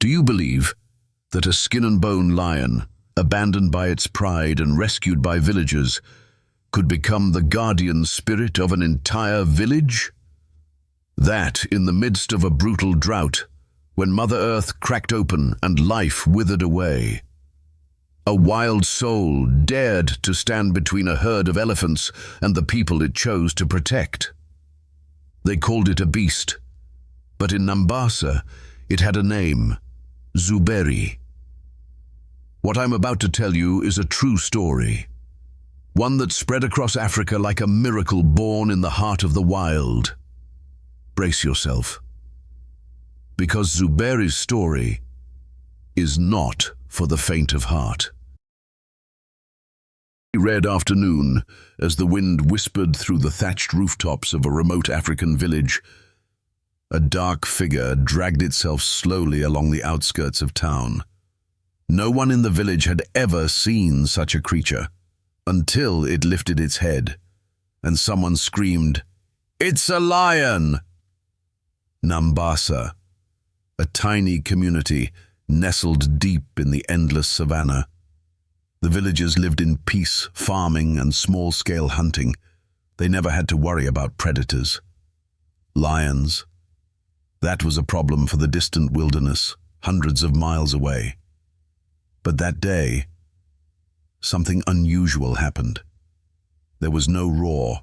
Do you believe that a skin-and-bone lion, abandoned by its pride and rescued by villagers, could become the guardian spirit of an entire village? That, in the midst of a brutal drought, when Mother Earth cracked open and life withered away, a wild soul dared to stand between a herd of elephants and the people it chose to protect. They called it a beast, but in Mombasa it had a name: Zuberi. What I'm about to tell you is a true story, one that spread across Africa like a miracle born in the heart of the wild. Brace yourself, because Zuberi's story is not for the faint of heart. Red afternoon, as the wind whispered through the thatched rooftops of a remote African village, a dark figure dragged itself slowly along the outskirts of town. No one in the village had ever seen such a creature, until it lifted its head, and someone screamed, "It's a lion!" Mombasa, a tiny community nestled deep in the endless savannah. The villagers lived in peace, farming and small-scale hunting. They never had to worry about predators. Lions. That was a problem for the distant wilderness, hundreds of miles away. But that day, something unusual happened. There was no roar,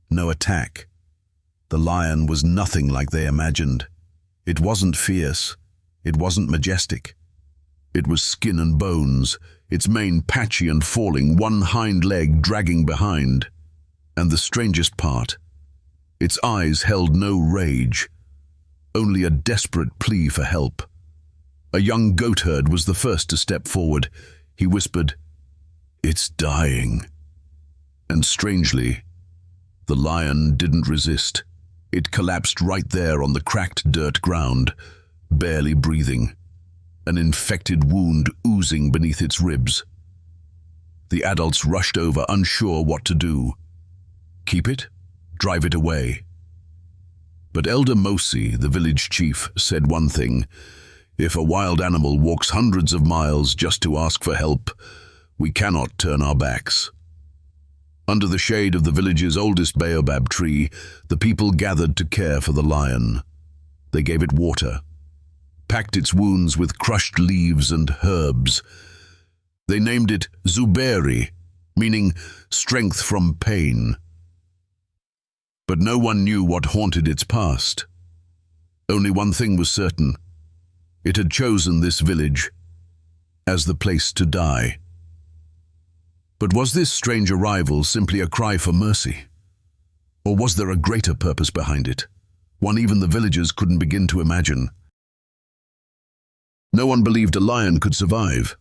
no attack. The lion was nothing like they imagined. It wasn't fierce. It wasn't majestic. It was skin and bones, its mane patchy and falling, one hind leg dragging behind. And the strangest part, its eyes held no rage, only a desperate plea for help. A young goatherd was the first to step forward. He whispered, "It's dying." And strangely, the lion didn't resist. It collapsed right there on the cracked dirt ground, barely breathing, an infected wound oozing beneath its ribs. The adults rushed over, unsure what to do. Keep it? Drive it away? But Elder Mosi, the village chief, said one thing: if a wild animal walks hundreds of miles just to ask for help, we cannot turn our backs. Under the shade of the village's oldest baobab tree, the people gathered to care for the lion. They gave it water, packed its wounds with crushed leaves and herbs. They named it Zuberi, meaning strength from pain. But no one knew what haunted its past. Only one thing was certain: it had chosen this village as the place to die. But was this strange arrival simply a cry for mercy? Or was there a greater purpose behind it, one even the villagers couldn't begin to imagine? No one believed a lion could survive.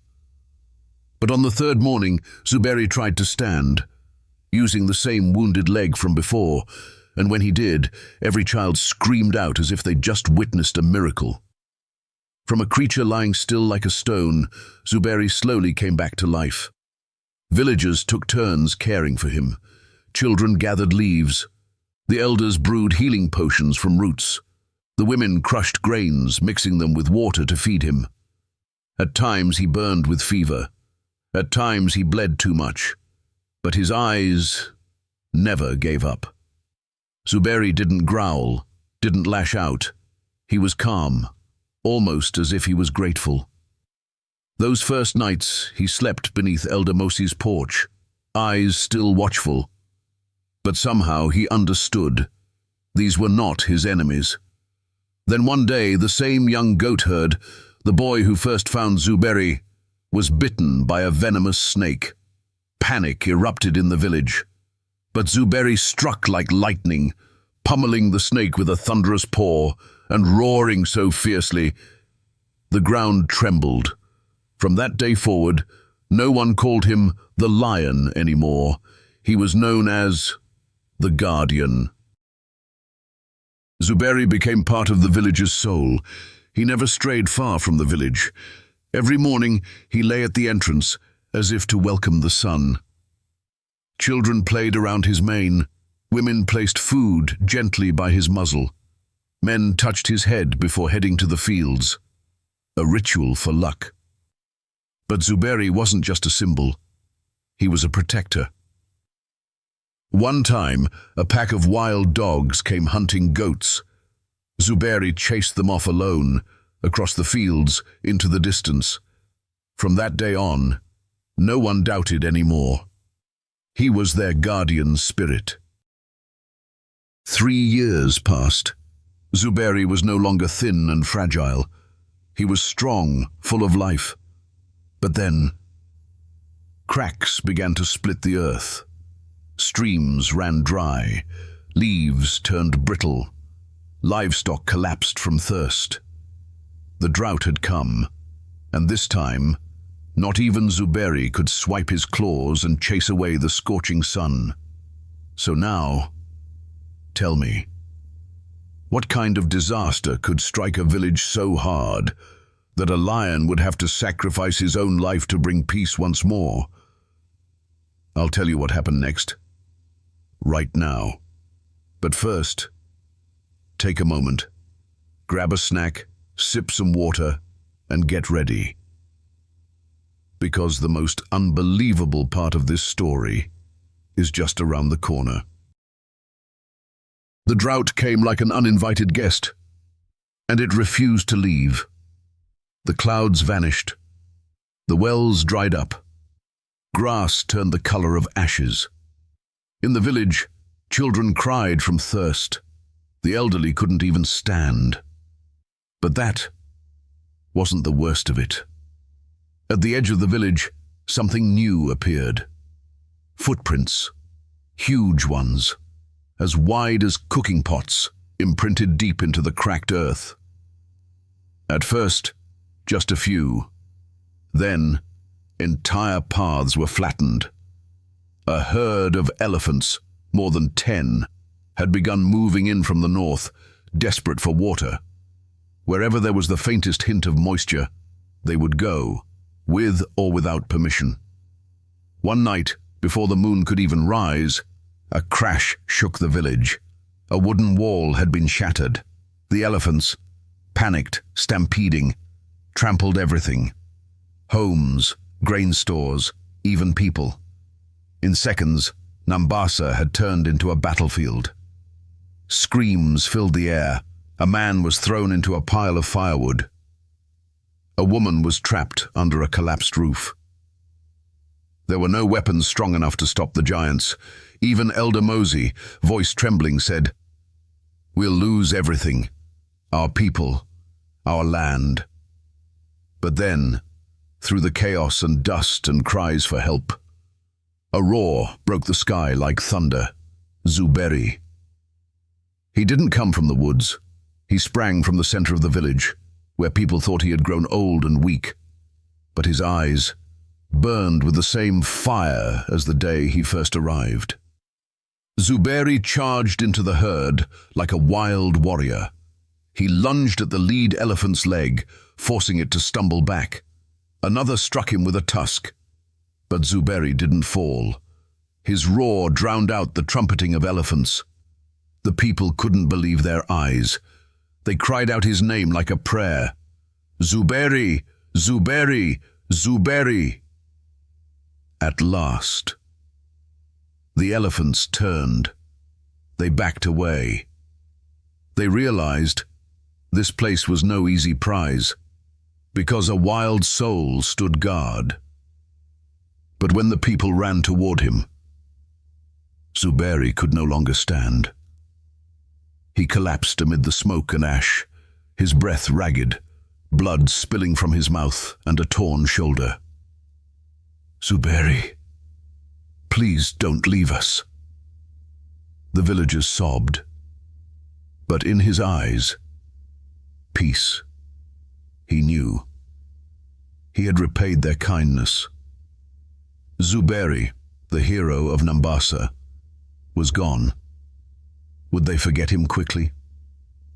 But on the third morning, Zuberi tried to stand, using the same wounded leg from before, and when he did, every child screamed out as if they'd just witnessed a miracle. From a creature lying still like a stone, Zuberi slowly came back to life. Villagers took turns caring for him. Children gathered leaves. The elders brewed healing potions from roots. The women crushed grains, mixing them with water to feed him. At times he burned with fever. At times he bled too much. But his eyes never gave up. Zuberi didn't growl, didn't lash out. He was calm, almost as if he was grateful. Those first nights he slept beneath Elder Mosi's porch, eyes still watchful. But somehow he understood. These were not his enemies. Then one day, the same young goatherd, the boy who first found Zuberi, was bitten by a venomous snake. Panic erupted in the village. But Zuberi struck like lightning, pummeling the snake with a thunderous paw and roaring so fiercely. The ground trembled. From that day forward, no one called him the lion anymore. He was known as the Guardian. Zuberi became part of the village's soul. He never strayed far from the village. Every morning he lay at the entrance, as if to welcome the sun. Children played around his mane. Women placed food gently by his muzzle. Men touched his head before heading to the fields. a ritual for luck. But Zuberi wasn't just a symbol, he was a protector. One time, a pack of wild dogs came hunting goats. Zuberi chased them off alone, across the fields, into the distance. From that day on, no one doubted anymore. He was their guardian spirit. 3 years passed. Zuberi was no longer thin and fragile. He was strong, full of life. But then, cracks began to split the earth. Streams ran dry, leaves turned brittle, livestock collapsed from thirst. The drought had come, and this time, not even Zuberi could swipe his claws and chase away the scorching sun. So now, tell me, what kind of disaster could strike a village so hard that a lion would have to sacrifice his own life to bring peace once more? I'll tell you what happened next, right now. But first, take a moment, grab a snack, sip some water, and get ready. Because the most unbelievable part of this story is just around the corner. The drought came like an uninvited guest, and it refused to leave. The clouds vanished. The wells dried up. Grass turned the color of ashes. In the village, children cried from thirst. The elderly couldn't even stand. But that wasn't the worst of it. At the edge of the village, something new appeared. Footprints, huge ones, as wide as cooking pots, imprinted deep into the cracked earth. At first, just a few. Then, entire paths were flattened. A herd of elephants, more than 10, had begun moving in from the north, desperate for water. Wherever there was the faintest hint of moisture, they would go, with or without permission. One night, before the moon could even rise, a crash shook the village. A wooden wall had been shattered. The elephants, panicked, stampeding, trampled everything. Homes, grain stores, even people. In seconds, Nambasa had turned into a battlefield. Screams filled the air. A man was thrown into a pile of firewood. A woman was trapped under a collapsed roof. There were no weapons strong enough to stop the giants. Even Elder Mosey, voice trembling, said, "We'll lose everything. Our people, our land." But then, through the chaos and dust and cries for help, a roar broke the sky like thunder. Zuberi. He didn't come from the woods. He sprang from the center of the village, where people thought he had grown old and weak. But his eyes burned with the same fire as the day he first arrived. Zuberi charged into the herd like a wild warrior. He lunged at the lead elephant's leg, forcing it to stumble back. Another struck him with a tusk. But Zuberi didn't fall. His roar drowned out the trumpeting of elephants. The people couldn't believe their eyes. They cried out his name like a prayer. "Zuberi! Zuberi! Zuberi!" At last, the elephants turned. They backed away. They realized this place was no easy prize, because a wild soul stood guard. But when the people ran toward him, Zuberi could no longer stand. He collapsed amid the smoke and ash, his breath ragged, blood spilling from his mouth and a torn shoulder. "Zuberi, please don't leave us." The villagers sobbed, but in his eyes, peace. He knew. He had repaid their kindness. Zuberi, the hero of Nambasa, was gone. Would they forget him quickly,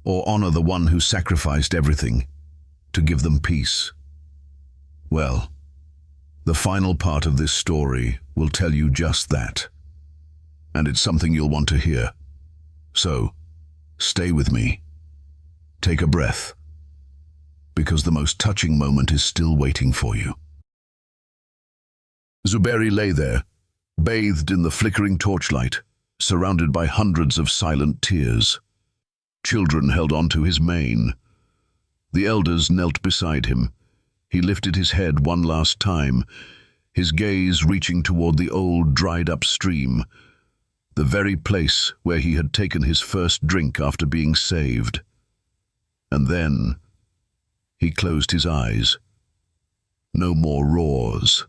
or honor the one who sacrificed everything to give them peace? Well, the final part of this story will tell you just that, and it's something you'll want to hear. So, stay with me. Take a breath. because the most touching moment is still waiting for you. Zuberi lay there, bathed in the flickering torchlight, surrounded by hundreds of silent tears. Children held onto his mane. The elders knelt beside him. He lifted his head one last time, his gaze reaching toward the old, dried-up stream, the very place where he had taken his first drink after being saved. And then he closed his eyes. No more roars,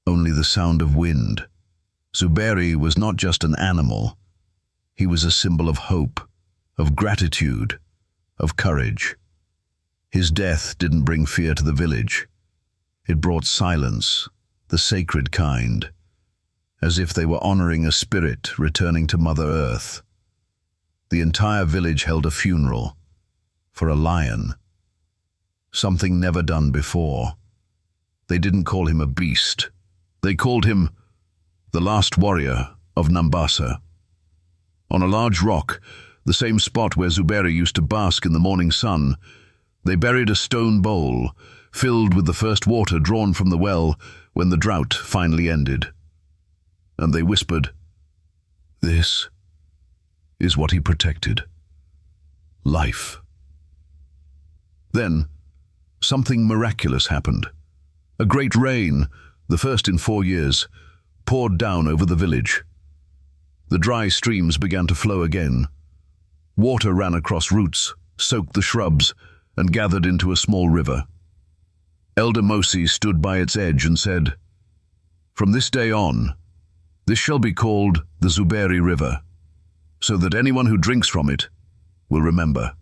only the sound of wind. Zuberi was not just an animal. He was a symbol of hope, of gratitude, of courage. His death didn't bring fear to the village. It brought silence, the sacred kind, as if they were honoring a spirit returning to Mother Earth. The entire village held a funeral for a lion, something never done before. They didn't call him a beast. They called him the last warrior of Nambasa. On a large rock, the same spot where Zuberi used to bask in the morning sun, they buried a stone bowl filled with the first water drawn from the well when the drought finally ended. And they whispered, "This is what he protected. Life." Then, something miraculous happened. A great rain, the first in 4 years, poured down over the village. The dry streams began to flow again. Water ran across roots, soaked the shrubs, and gathered into a small river. Elder Mosi stood by its edge and said, "From this day on, this shall be called the Zuberi River, so that anyone who drinks from it will remember.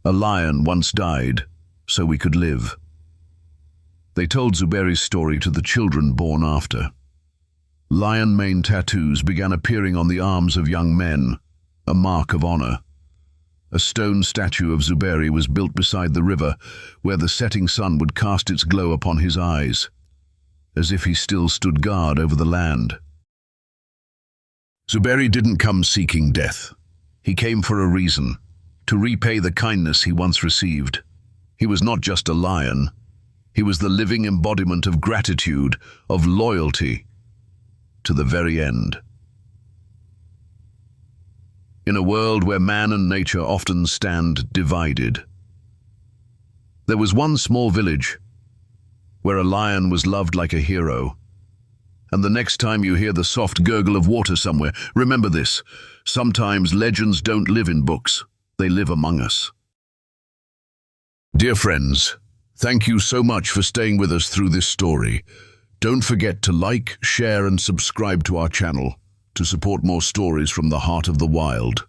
A lion once died, so we could live." They told Zuberi's story to the children born after. Lion mane tattoos began appearing on the arms of young men, a mark of honor. A stone statue of Zuberi was built beside the river, where the setting sun would cast its glow upon his eyes, as if he still stood guard over the land. Zuberi didn't come seeking death. He came for a reason, to repay the kindness he once received. He was not just a lion. He was the living embodiment of gratitude, of loyalty, to the very end. In a world where man and nature often stand divided, there was one small village where a lion was loved like a hero. And the next time you hear the soft gurgle of water somewhere, remember this: sometimes legends don't live in books, they live among us. Dear friends, thank you so much for staying with us through this story. Don't forget to like, share, and subscribe to our channel to support more stories from the heart of the wild.